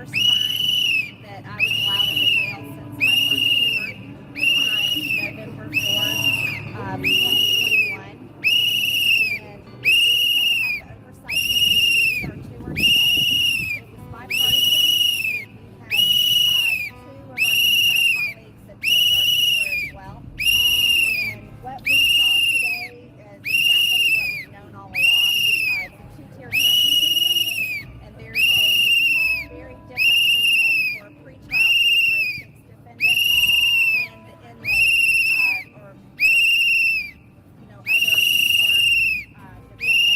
first time that I was allowed in the jail since my first tour on November 4th, 2021. And we had the oversight committee lead our tour today. It was bipartisan. We had two of our Democrat colleagues attend our tour as well. And what we saw today is exactly what we've known all along. It's a two-tier justice system. And there's a very different treatment for pretrial January 6th defendants and the inmates or other defendants.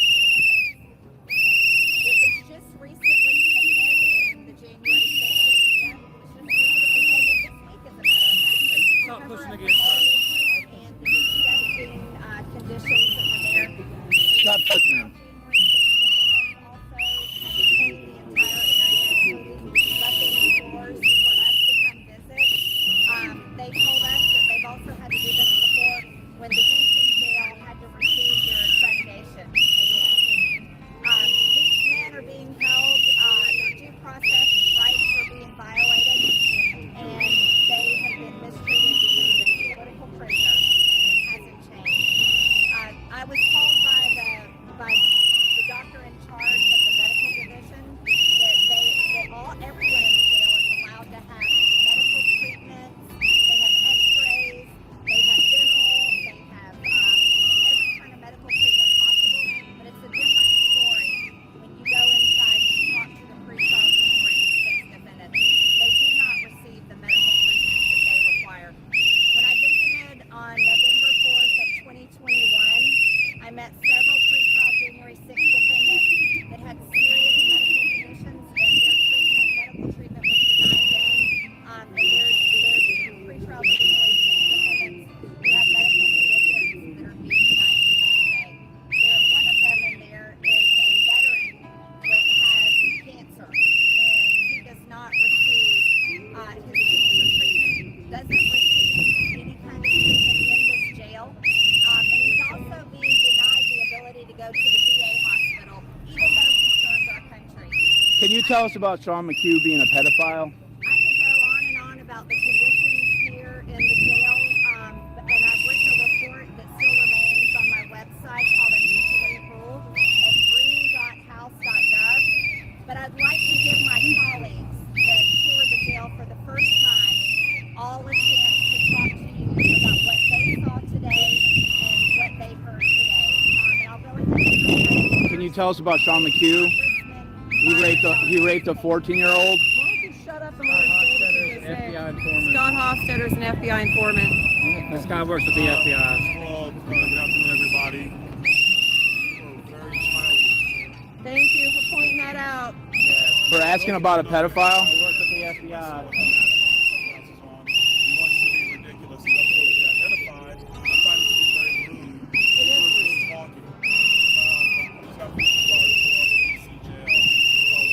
It was just recently painted in the January 6th area. It was just recently painted this week, as a matter of fact. Stop pushing Cover against up her. and the disgusting conditions that were there. Stop touching him. They told us that they've also had to do this before when the DC jail had to receive their accreditation again. These men are being held, their due process rights are being violated, and they have been mistreated because they're political prisoners, and it hasn't changed. I was told by the doctor in charge of the medical division that everyone in the jail is allowed to have medical treatments. They have x-rays, they have dental, they have every kind of medical treatment possible, but it's a different story when you go inside and talk to the pretrial January 6th defendants. They do not receive the medical treatment that they require. When I visited on November 4th of 2021, I met several pretrial January 6th defendants that had serious medical conditions, and their medical treatment was denied then. And there's pretrial January 6th defendants who have medical conditions that are being denied treatment today. One of them in there is a veteran that has cancer, and he does not receive his cancer treatment, doesn't receive any kind of treatment in this jail, and he's also being denied the ability to go to the VA hospital, even though he served our country. Can you tell us about Sean McHugh being a pedophile? I could go on and on about the conditions here in the jail, and I've written a report that still remains on my website called A Mutually Rule at green.house.gov. But I'd like to give my colleagues that tour the jail for the first time all a chance to talk to you about what they saw today and what they heard today. And I'll go ahead and Can you tell us about Sean McHugh? He raped a 14-year-old. Why don't you shut up and let us say what FBI informant. Scott Hofstadter's an FBI informant. This guy works with the FBI. Well, good afternoon, everybody. Very childish. Thank you for pointing that out. For asking about a pedophile? He works with the FBI. He wants to be ridiculous. He doesn't want to be identified. I find it to be very rude. People are just talking. I just have to regard for the DC jail.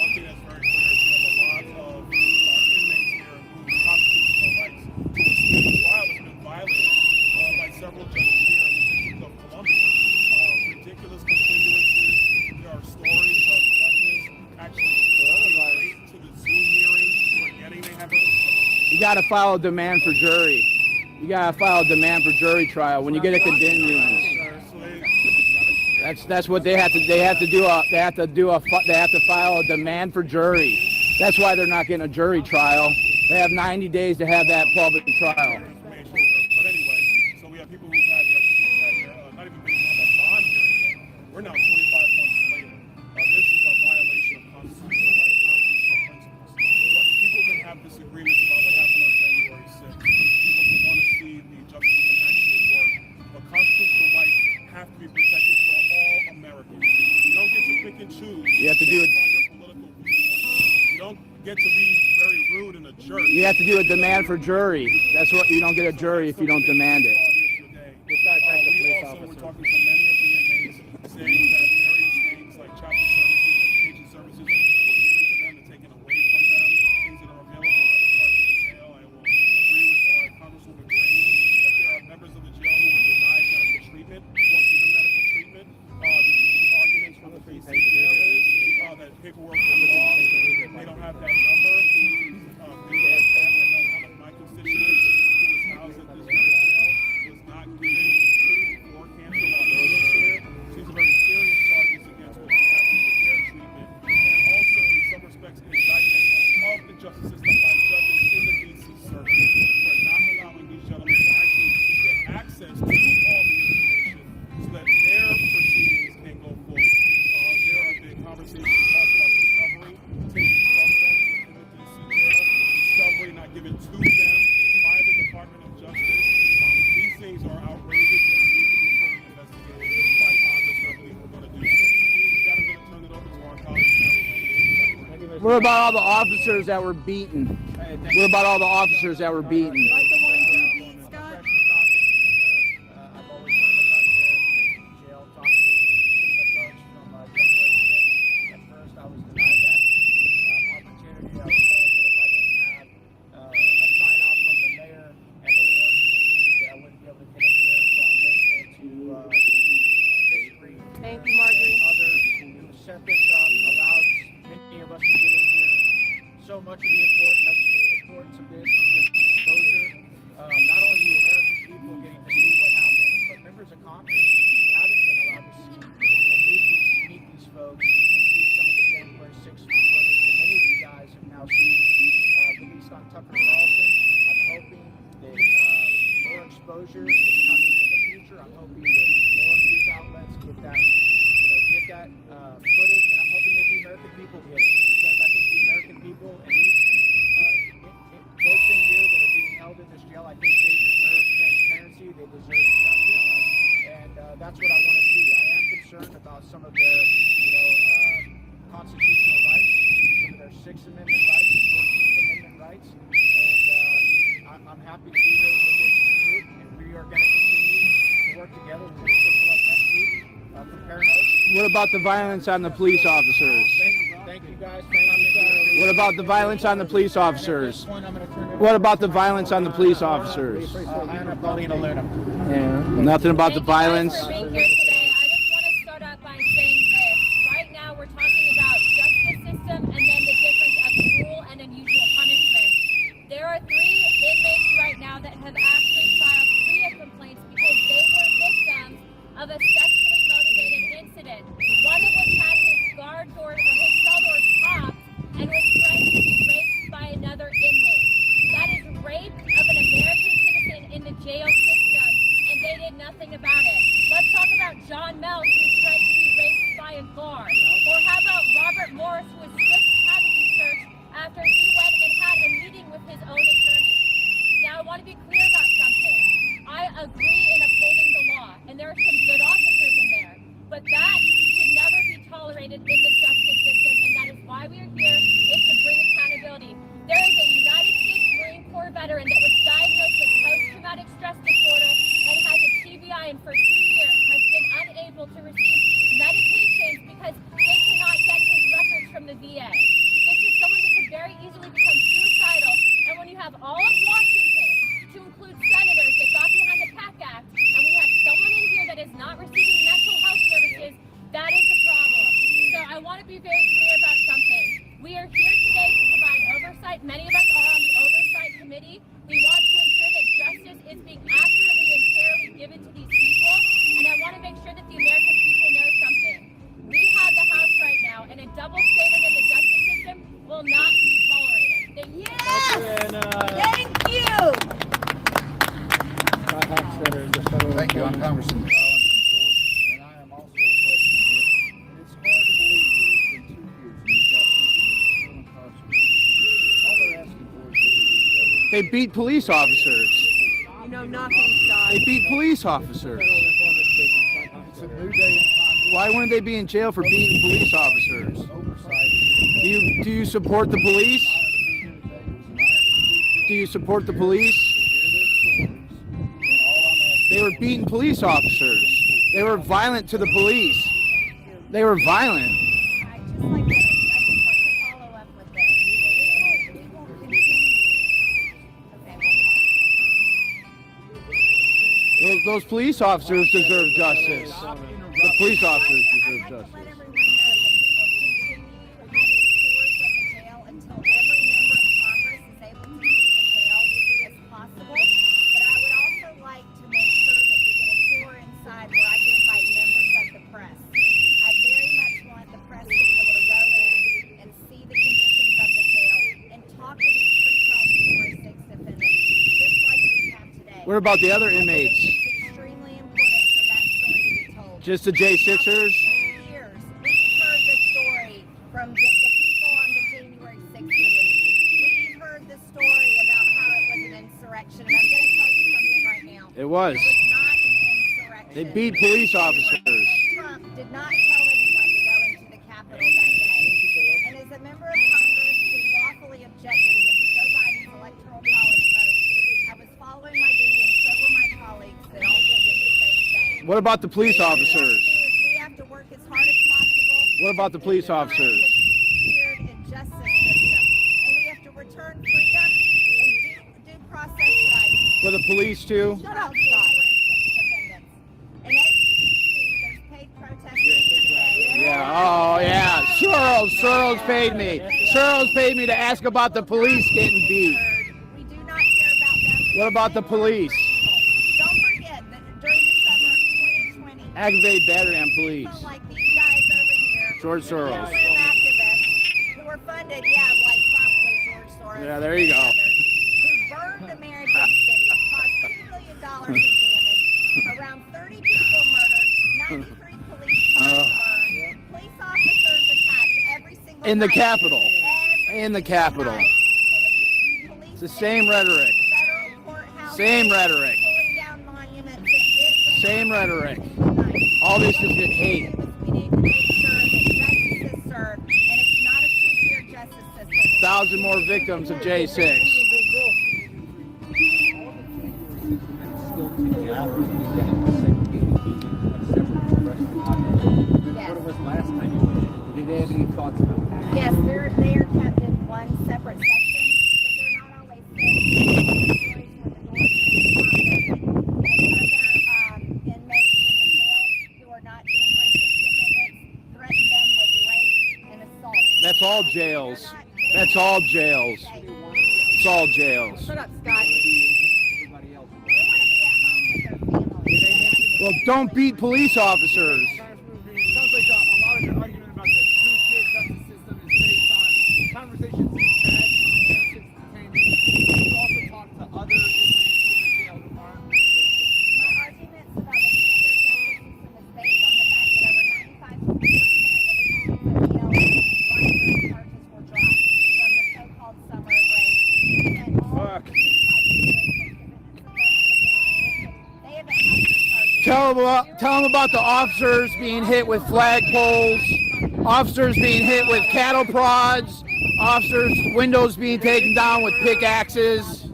One thing that's very clear is you have a lot of inmates here whose constitutional rights to a speedy trial has been violated by several judges here in the District of Columbia. Ridiculous continuances. There are stories of judges actually being late to the Zoom hearing, forgetting they have a You got to file a demand for jury. You got to file a demand for jury trial when you get a continuance. That's what they have to. They have to file a demand for jury. That's why they're not getting a jury trial. They have 90 days to have that public trial. But anyway, so we have people who've had their not even being on a bond hearing yet. We're now 25 months later. This is a violation of constitutional rights, constitutional principles. Look, people can have disagreements about what happened on January 6th. People can want to see the justice system actually work. But constitutional rights have to be protected for all Americans. You don't get to pick and choose. You have to do it. Based on your political viewpoint. You don't get to be very rude and a jerk. You have to do a demand for jury. That's what you don't get a jury if you don't demand it. This guy attacked a police We're officer. talking to many of the inmates saying that various things like chapter services, education services were given to them and taken away from them, things that are available in other parts of the jail. I will agree with Congresswoman Green that there are members of the jail who were denied medical treatment, weren't given medical treatment. The arguments from the PC jail is that paperwork was lost, they don't have that number. about all the officers that were beaten? What about all the officers that were beaten? Like the ones you beat, Scott? I've always wanted to come here, take to jail, talk to some of the folks from January 6th. At first, I was denied that opportunity. I was told that if I didn't have a sign off from the mayor and the warden, that I wouldn't be able to get in here. So I'm grateful to Mystery Thank you, Marjorie. and others who set this up, allowed many of us to get in here. So much of the importance of this is just exposure. Not only the American people getting to see what happened, but members of Congress who haven't been allowed to see and meet these folks and see some of the January 6th footage that many of you guys have now seen released on Tucker Carlson. I'm hoping that more exposure is coming in the future. I'm hoping that more news outlets get that, footage, and I'm hoping that the American people get it, because I think the American people and these folks in here that are being held in this jail, I think they deserve transparency, they deserve justice, and that's what I want to see. I am concerned about some of their, constitutional rights, some of their Sixth Amendment rights, 14th Amendment rights, and I'm happy to be here with this group, and we are going to continue to work together. We're going to circle up next week, compare notes. What about the violence on the police officers? Thank you guys for coming. What about the violence on the police officers? What about the violence on the police officers? Anna Paulina Luna. Yeah. Nothing about the violence. Thank you guys for being here today. I just want to start out by saying this. Right now we're talking about justice system and then the difference of cruel and unusual punishment. There are 3 inmates right now that have actually filed PREA complaints because they were victims of a sexually motivated incident. One of them had his guard door or his cell door topped and was threatened to be raped by another inmate. That is rape of an American citizen in the jail system, and they did nothing about it. Let's talk about John Melch, who was threatened to be raped by a guard. Or how about Robert Morris, who was stripped cavity searched after he went and had a meeting with his own attorney. Now, I want to be clear about something. I agree in upholding the law, and there are some good officers in there, but that should never be tolerated in the justice system, and that is why we are here, is to bring accountability. There is a United States Marine Corps veteran that was diagnosed with post-traumatic stress disorder and has a TBI, and for 2 years has been unable to receive medications because they cannot get his records from the VA. This is someone that could very easily become suicidal, and when you have all of Washington, to include senators that got behind the PAC Act, and we have someone in here that is not receiving mental health services, that is a problem. So I want to be very clear about something. We are here today to provide oversight. Many of us are on the oversight committee. We want to ensure that justice is being accurately and fairly given to these people, and I want to make sure that the American people know something. We have the House right now, and a double standard in the justice system will not be tolerated. Thank you. Thank you. Thank you. I'm Congressman Collins from Georgia, and I am also a freshman here. And it's hard to believe that it's been 2 years and you've got people that are still incarcerated. All they're asking for is They beat police officers. You know nothing, Scott. They beat police officers. it's a new day in Congress. Why wouldn't they be in jail for beating police officers? Oversight. Do you support the police? An honor to be here today. It was an honor to speak Do you support the police? to hear their stories. And all I'm asking They were beating police officers. They were violent to the police. They were violent. I just like to follow up with this. We will continue. Okay, we'll talk. Those police officers deserve justice. The police officers deserve I'd like to justice. let everyone know that we will continue having tours of the jail until every member of Congress is able to use the jail as possible. But I would also like to make sure that we get a tour inside where I can invite members of the press. I very much want the press to be able to go in and see the conditions of the jail and talk to these pretrial January 6th defendants, just like we have today. What about the other I think inmates? it's extremely important for that story to be told. Just the J6ers? Years, we've heard the story from the people on the January 6th committee. We've heard the story about how it was an insurrection, and I'm going to tell you something right now. It was. It was not an insurrection. They beat police officers. Trump did not tell anyone to go into the Capitol that day. And as a member of Congress, What about the police officers? We have to work as hard as possible. What about the police officers? Here in justice system, and we have to return freedom and due process rights. For the police too? Shut up, Scott. And as you can see, there's paid protesters here today. Yeah, oh yeah. Soros paid me. Soros paid me to ask about the police getting beat. We do not care about them. What about the police? Don't forget that during the summer of 2020, Aggravated battery on police. people like these guys over here, George Soros. conservative activists who were funded, like probably George Soros. Yeah, there you go. and others, who burned American cities, caused $2 million in damage, around 30 people murdered, 93 police cars burned, police officers attacked every single In the night. Capitol. Every In the single Capitol. night. Police It's the same vehicles, rhetoric. federal courthouses, Same rhetoric. pulling down monuments that did Same rhetoric. tonight. All this is just hate. We need to make sure that justice is served, and it's not a two-tier justice system. 1,000 more victims of J6. Yes. What was last time you went in? Did they have any thoughts about that? Yes, they are kept in one separate section, but they're not always safe. And other inmates in the jail who are not January 6th defendants threaten them with rape and assault. That's all jails. That's all jails. It's all jails. Shut up, Scott. Everybody else. They want to be at home with their families. Well, don't beat police officers. Sounds like a lot of your argument about the two-tier justice system is based on conversations you've had since detainees. You also talked to other inmates in the jail who aren't racist. My arguments about the two-tier justice system is based on the fact that over 95% of the DOA charges were dropped from the so-called summer of rape. And all Fuck. of these they haven't had their charges. Tell them about the officers being hit with flagpoles, officers being hit with cattle prods, officers' windows being taken down with pickaxes.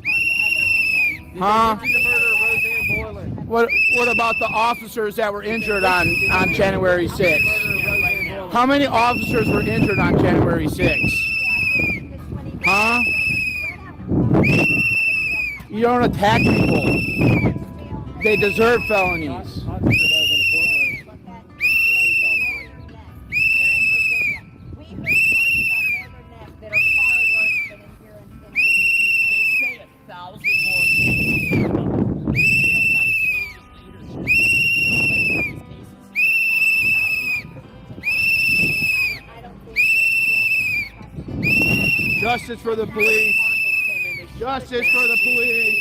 Huh? The murder of Roseanne Boylan. What about the officers that were injured on January 6th? How many officers were injured on January 6th? Huh? You don't attack people. They deserve felonies. Say 1,000 more people. Jails have a change of leadership. Justice for the police. Justice for the police.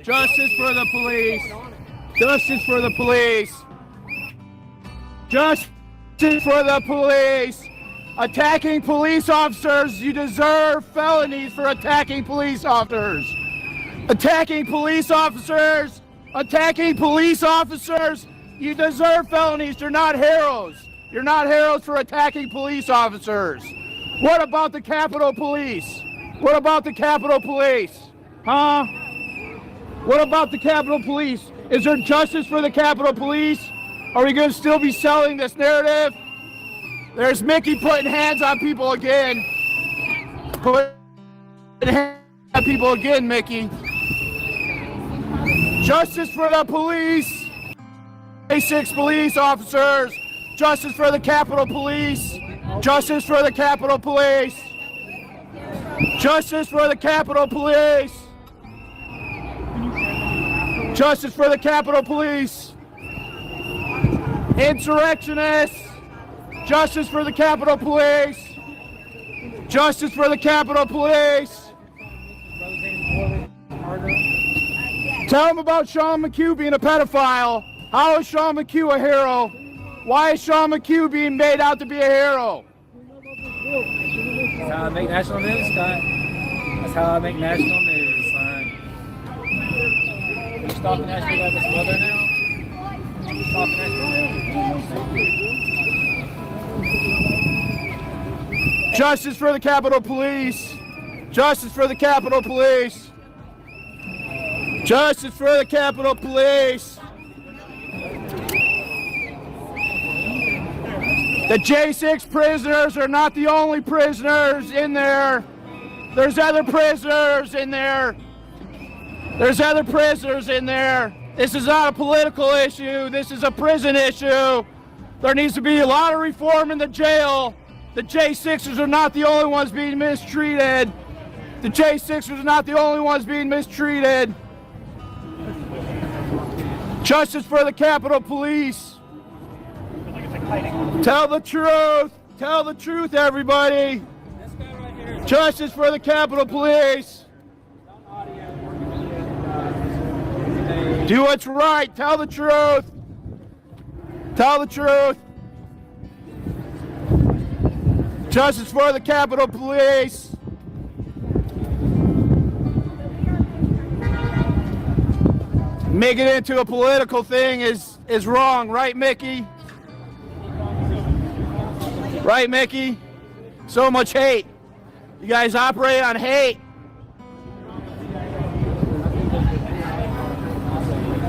Justice for the police. Justice for the police. Justice for the police. Attacking police officers, you deserve felonies for attacking police officers. Attacking police officers. Attacking police officers. You deserve felonies. You're not heroes. You're not heroes for attacking police officers. What about the Capitol Police? What about the Capitol Police? Huh? What about the Capitol Police? Is there justice for the Capitol Police? Are we going to still be selling this narrative? There's Mickey putting hands on people again. Putting hands on people again, Mickey. Justice for the police. A6 police officers. Justice for the Capitol Police. Justice for the Capitol Police. Justice for the Capitol Police. Justice for the Capitol Police. Insurrectionists. Justice for the Capitol Police. Justice for the Capitol Police. Tell them about Sean McHugh being a pedophile. How is Sean McHugh a hero? Why is Sean McHugh being made out to be a hero? That's how I make national news, Scott. That's how I make national news, son. You stalking Ashley like his mother now? You stalking Ashley? Justice for the Capitol Police. Justice for the Capitol Police. Justice for the Capitol Police. The J6 prisoners are not the only prisoners in there. There's other prisoners in there. There's other prisoners in there. This is not a political issue. This is a prison issue. There needs to be a lot of reform in the jail. The J6ers are not the only ones being mistreated. The J6ers are not the only ones being mistreated. Justice for the Capitol Police. Tell the truth. Tell the truth, everybody. Justice for the Capitol Police. Do what's right. Tell the truth. Tell the truth. Justice for the Capitol Police. Make it into a political thing is wrong, right, Mickey? Right, Mickey? So much hate. You guys operate on hate.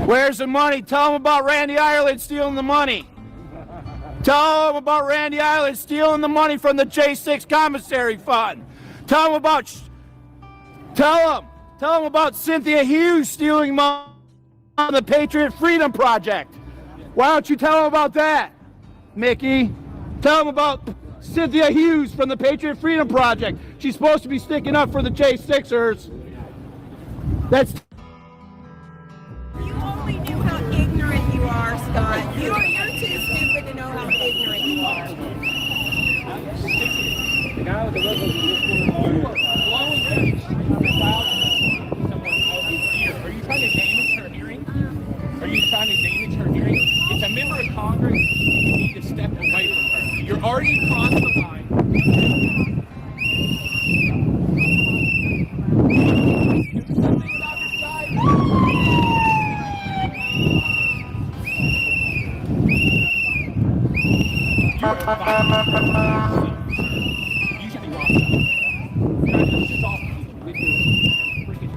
Where's the money? Tell them about Randy Ireland stealing the money. Tell them about Randy Ireland stealing the money from the J6 commissary fund. Tell them about Cynthia Hughes stealing money on the Patriot Freedom Project. Why don't you tell them about that, Mickey? Tell them about Cynthia Hughes from the Patriot Freedom Project. She's supposed to be sticking up for the J6ers. That's... You only knew how ignorant you are, Scott. You're too stupid to know how ignorant you are. The guy with the logo Are you trying to damage her hearing? Are you trying to damage her hearing? It's a member of Congress. You need to step away from her. You're already crossed the line. Do something about your side. You're you should be locked up. You're trying to stop people with your freaking...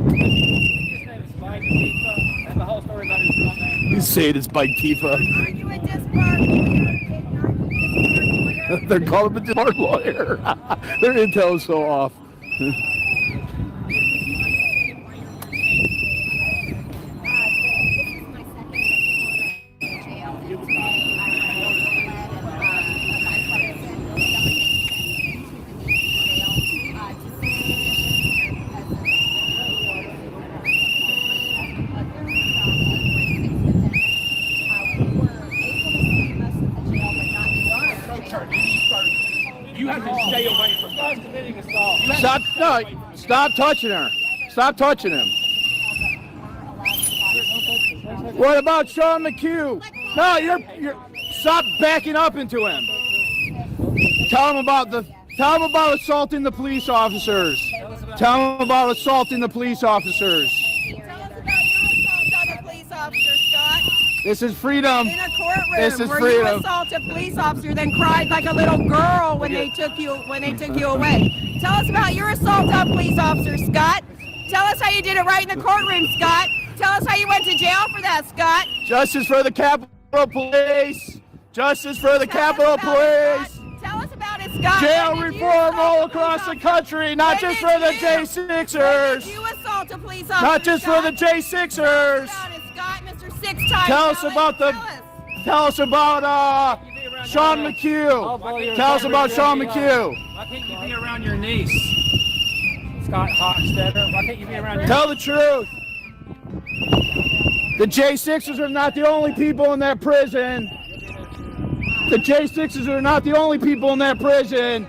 His name is Mike Tifa. That's the whole story about his real name. You say it is by Tifa. Are you a disbarred lawyer? They're calling him a disbarred lawyer. Their intel is so off. You have to stay away from her. Committing assault. Stop touching her. Stop touching him. What about Sean McHugh? No, you're stop backing up into him. Tell him about assaulting the police officers. Tell him about assaulting the police officers. Tell us about your assault on a police officer, Scott. This is freedom. In a courtroom This is where freedom. you assault a police officer, then cried like a little girl when they took you away. Tell us about your assault on police officers, Scott. Tell us how you did it right in the courtroom, Scott. Tell us how you went to jail for that, Scott. Justice for the Capitol Police. Justice for the Capitol Police. Tell us about it, Scott. Jail When did you reform assault all a police across the officer? country, not When just did for the you- When did J6ers. you assault a police officer, Not just for the Scott? J6ers. Tell us about it, Scott, Mr. Six-Time Tell us Felon. about the. Tell us. Tell us about Sean McHugh. Tell us about Sean McHugh. Why can't you be around your niece? Scott Hochstetter. Why can't you be around your Tell the truth. The J6ers are not the only people in that prison. The J6ers are not the only people in that prison.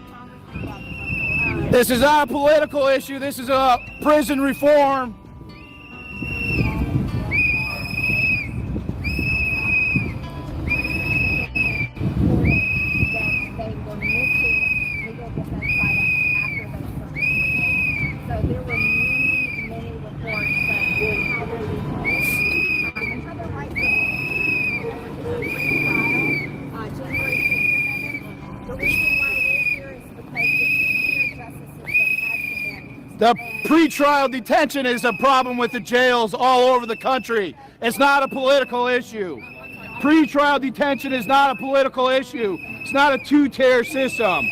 This is not a political issue. This is a prison reform. They were missing legal defense items after those searches were made. So there were many reports that how they were used and how their rights were trial, January 6th Amendment. The reason why it is here is because the justice system has been The pretrial detention is a problem with the jails all over the country. It's not a political issue. Pretrial detention is not a political issue. It's not a two-tier system.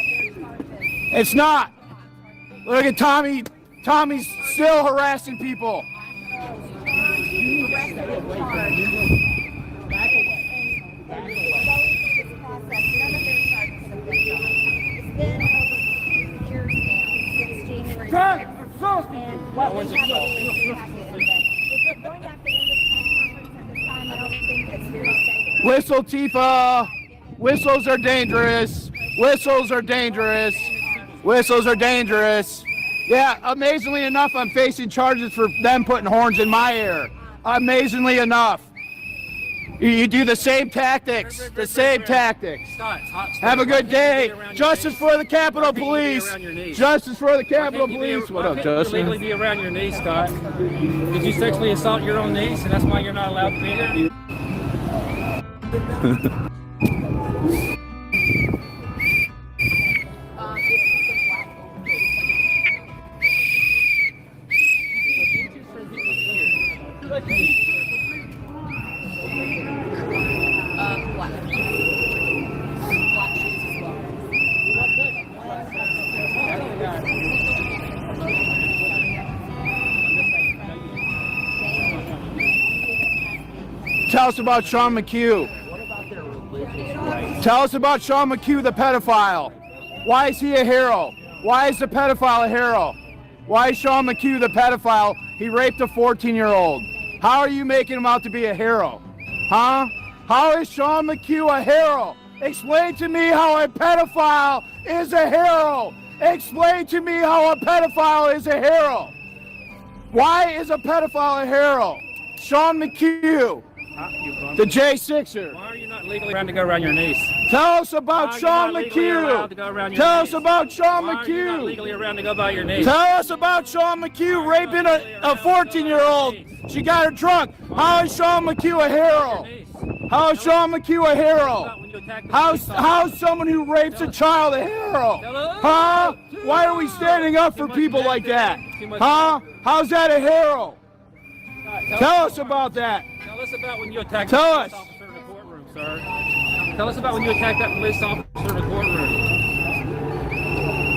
It's not. Look at Tommy. Tommy's still harassing people. Whistle, Tifa. Whistles are dangerous. Whistles are dangerous. Whistles are dangerous. Yeah, amazingly enough, I'm facing charges for them putting horns in my ear. Amazingly enough. You do the same tactics. The same tactics. Have a good day. Justice for the Capitol Police. Justice for the Capitol Police. What up, Justin? Legally be around your niece, Scott. Did you sexually assault your own niece, and that's why you're not allowed to be there? Tell us about Sean McHugh. Tell us about Sean McHugh, the pedophile. Why is he a hero? Why is the pedophile a hero? Why is Sean McHugh the pedophile? He raped a 14-year-old. How are you making him out to be a hero? Huh? How is Sean McHugh a hero? Explain to me how a pedophile is a hero. Explain to me how a pedophile is a hero. Why is a pedophile a hero? Sean McHugh, the J6er. Why are you not legally allowed to go around your niece? Tell us about Sean McHugh. Tell us about Sean Why are you not McHugh. legally around to go by your niece? Tell us about Sean McHugh raping a 14-year-old. She got her drunk. How is Sean McHugh a hero? How is Sean McHugh a hero? How's someone who rapes a child a hero? Huh? Why are we standing up for people like that? Huh? How's that a hero? Tell us about that. Tell us about when you attacked Tell the us. police officer in the courtroom, sir. Tell us about when you attacked that police officer in the courtroom.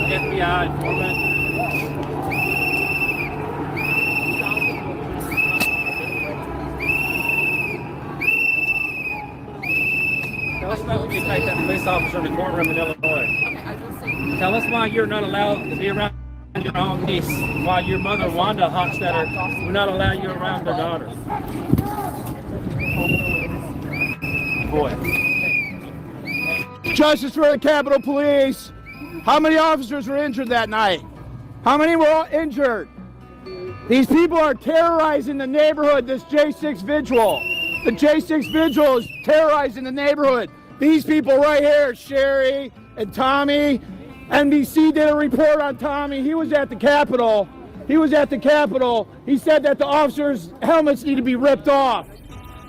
FBI informant. Tell us about when you attacked that police officer in the courtroom in Illinois. Tell us why you're not allowed to be around your own niece, why your mother, Wanda Hochstetter, will not allow you around their daughter. Boy. Justice for the Capitol Police. How many officers were injured that night? How many were injured? These people are terrorizing the neighborhood, this J6 vigil. The J6 vigil is terrorizing the neighborhood. These people right here, Sherry and Tommy. NBC did a report on Tommy. He was at the Capitol. He was at the Capitol. He said that the officers' helmets need to be ripped off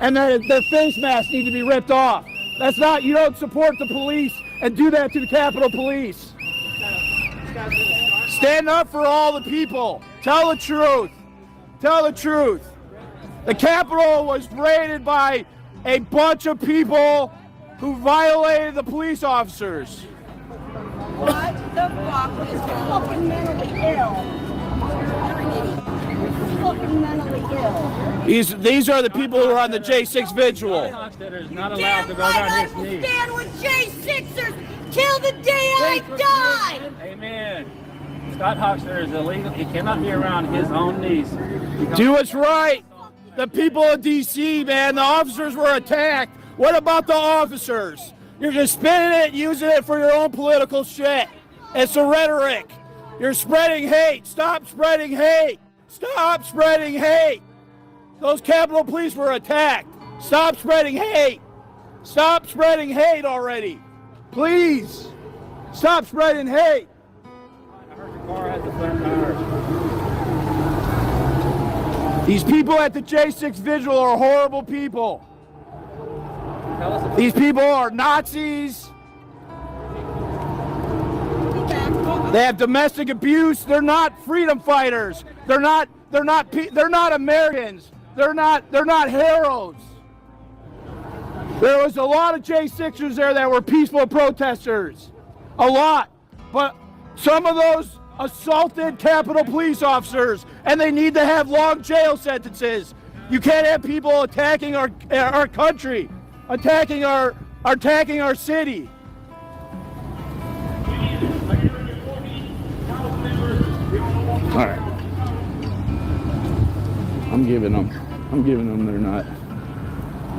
and that their face masks need to be ripped off. That's not, you don't support the police and do that to the Capitol Police. Stand up for all the people. Tell the truth. Tell the truth. The Capitol was raided by a bunch of people who violated the police officers. What the fuck is Fucking mentally ill. Fucking mentally ill. These are the people who are on the J6 vigil. Hochstetter is not allowed to go around his niece. Stand with J6ers till the day I die. Amen. Scott Hochstetter is illegal. He cannot be around his own niece. Do what's right. The people of D.C., man, the officers were attacked. What about the officers? You're just spinning it, using it for your own political shit. It's a rhetoric. You're spreading hate. Stop spreading hate. Stop spreading hate. Those Capitol Police were attacked. Stop spreading hate. Stop spreading hate already. Please. Stop spreading hate. I heard your car has a flat tire. These people at the J6 vigil are horrible people. Tell us about These people are Nazis. They have domestic abuse. They're not freedom fighters. They're not Americans. They're not heroes. There was a lot of J6ers there that were peaceful protesters. A lot. But some of those assaulted Capitol Police officers, and they need to have long jail sentences. You can't have people attacking our country, attacking our city. All right. I'm giving them their nut.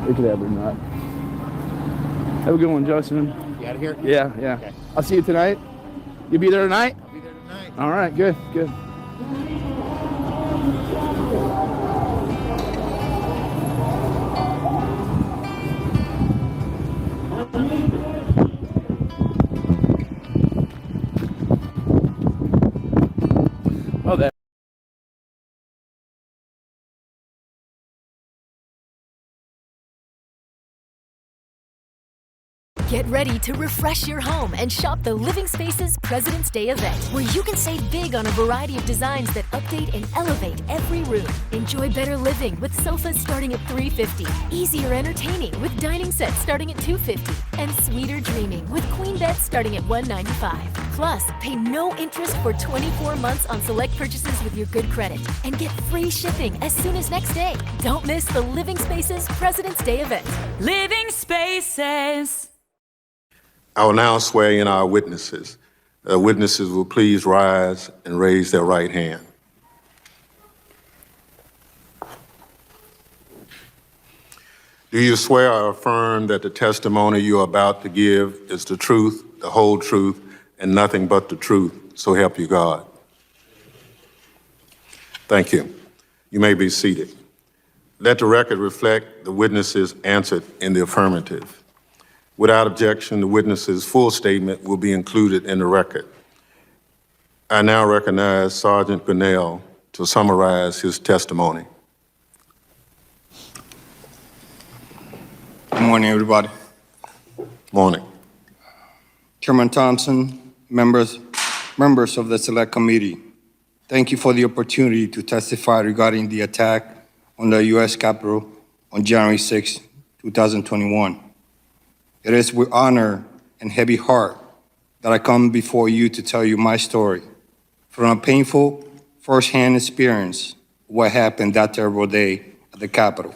They could have their nut. Have a good one, Justin. You out of here? Yeah. Okay. I'll see you tonight. You be there tonight? I'll be there tonight. All right, good. Oh, that. Get ready to refresh your home and shop the Living Spaces President's Day event, where you can save big on a variety of designs that update and elevate every room. Enjoy better living with sofas starting at $350, easier entertaining with dining sets starting at $250, and sweeter dreaming with queen beds starting at $195. Plus, pay no interest for 24 months on select purchases with your good credit and get free shipping as soon as next day. Don't miss the Living Spaces President's Day event. Living Spaces. I will now swear in our witnesses. The witnesses will please rise and raise their right hand. Do you swear or affirm that the testimony you are about to give is the truth, the whole truth, and nothing but the truth, so help you God? Thank you. You may be seated. Let the record reflect the witnesses answered in the affirmative. Without objection, the witness's full statement will be included in the record. I now recognize Sergeant Grinnell to summarize his testimony. Good morning, everybody. Morning. Chairman Thompson, members of the Select Committee, thank you for the opportunity to testify regarding the attack on the U.S. Capitol on January 6, 2021. It is with honor and heavy heart that I come before you to tell you my story from a painful first-hand experience of what happened that terrible day at the Capitol.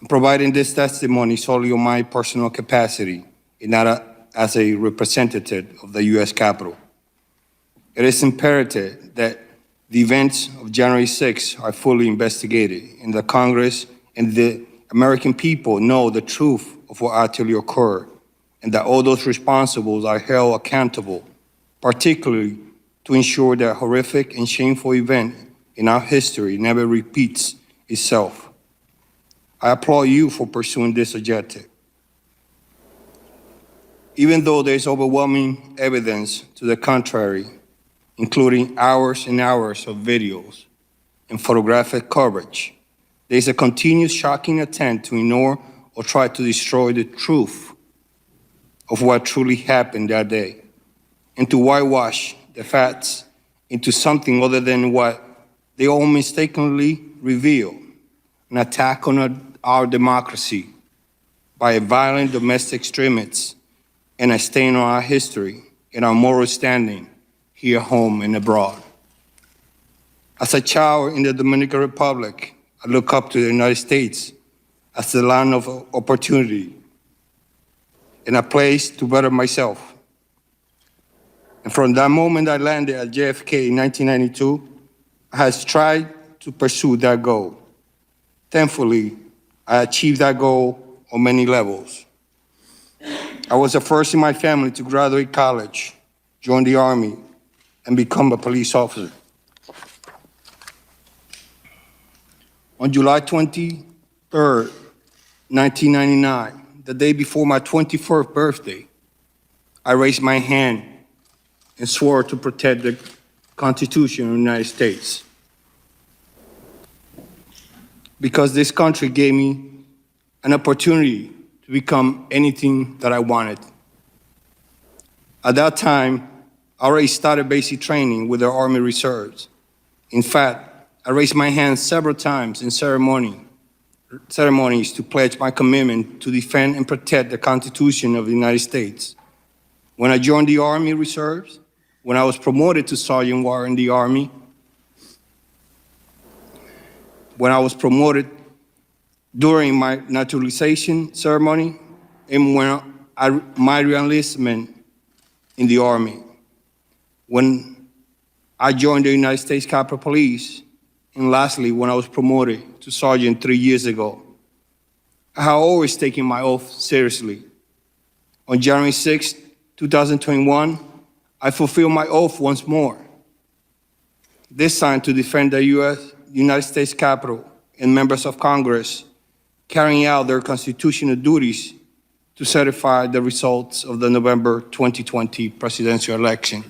I'm providing this testimony solely on my personal capacity and not as a representative of the U.S. Capitol. It is imperative that the events of January 6 are fully investigated and the Congress and the American people know the truth of what actually occurred, and that all those responsible are held accountable, particularly to ensure that horrific and shameful event in our history never repeats itself. I applaud you for pursuing this objective. Even though there's overwhelming evidence to the contrary, including hours and hours of videos and photographic coverage, there's a continuous shocking attempt to ignore or try to destroy the truth of what truly happened that day, and to whitewash the facts into something other than what they all mistakenly reveal, an attack on our democracy by a violent domestic extremist and a stain on our history and our moral standing here at home and abroad. As a child in the Dominican Republic, I look up to the United States as the land of opportunity and a place to better myself. And from that moment I landed at JFK in 1992, I have tried to pursue that goal. Thankfully, I achieved that goal on many levels. I was the first in my family to graduate college, join the Army, and become a police officer. On July 23rd, 1999, the day before my 21st birthday, I raised my hand and swore to protect the Constitution of the United States. Because this country gave me an opportunity to become anything that I wanted. At that time, I already started basic training with the Army Reserves. In fact, I raised my hand several times in ceremony ceremonies to pledge my commitment to defend and protect the Constitution of the United States. When I joined the Army Reserves, when I was promoted to Sergeant Warrant in the Army, when I was promoted during my naturalization ceremony, and when my reenlistment in the Army, when I joined the United States Capitol Police, and lastly, when I was promoted to Sergeant 3 years ago. I have always taken my oath seriously. On January 6, 2021, I fulfilled my oath once more, this time to defend the United States Capitol and members of Congress carrying out their constitutional duties to certify the results of the November 2020 presidential election.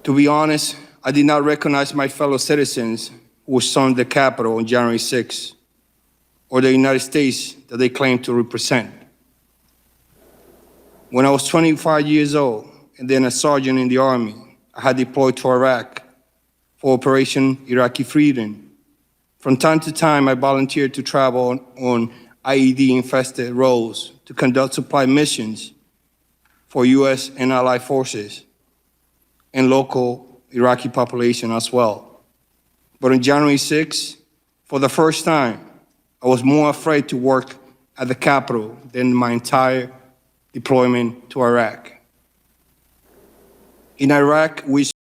To be honest, I did not recognize my fellow citizens who stormed the Capitol on January 6, or the United States that they claim to represent. When I was 25 years old and then a sergeant in the Army, I had deployed to Iraq for Operation Iraqi Freedom. From time to time, I volunteered to travel on IED-infested roads to conduct supply missions for U.S. and allied forces and local Iraqi population as well. But on January 6, for the first time, I was more afraid to work at the Capitol than my entire deployment to Iraq. In Iraq, we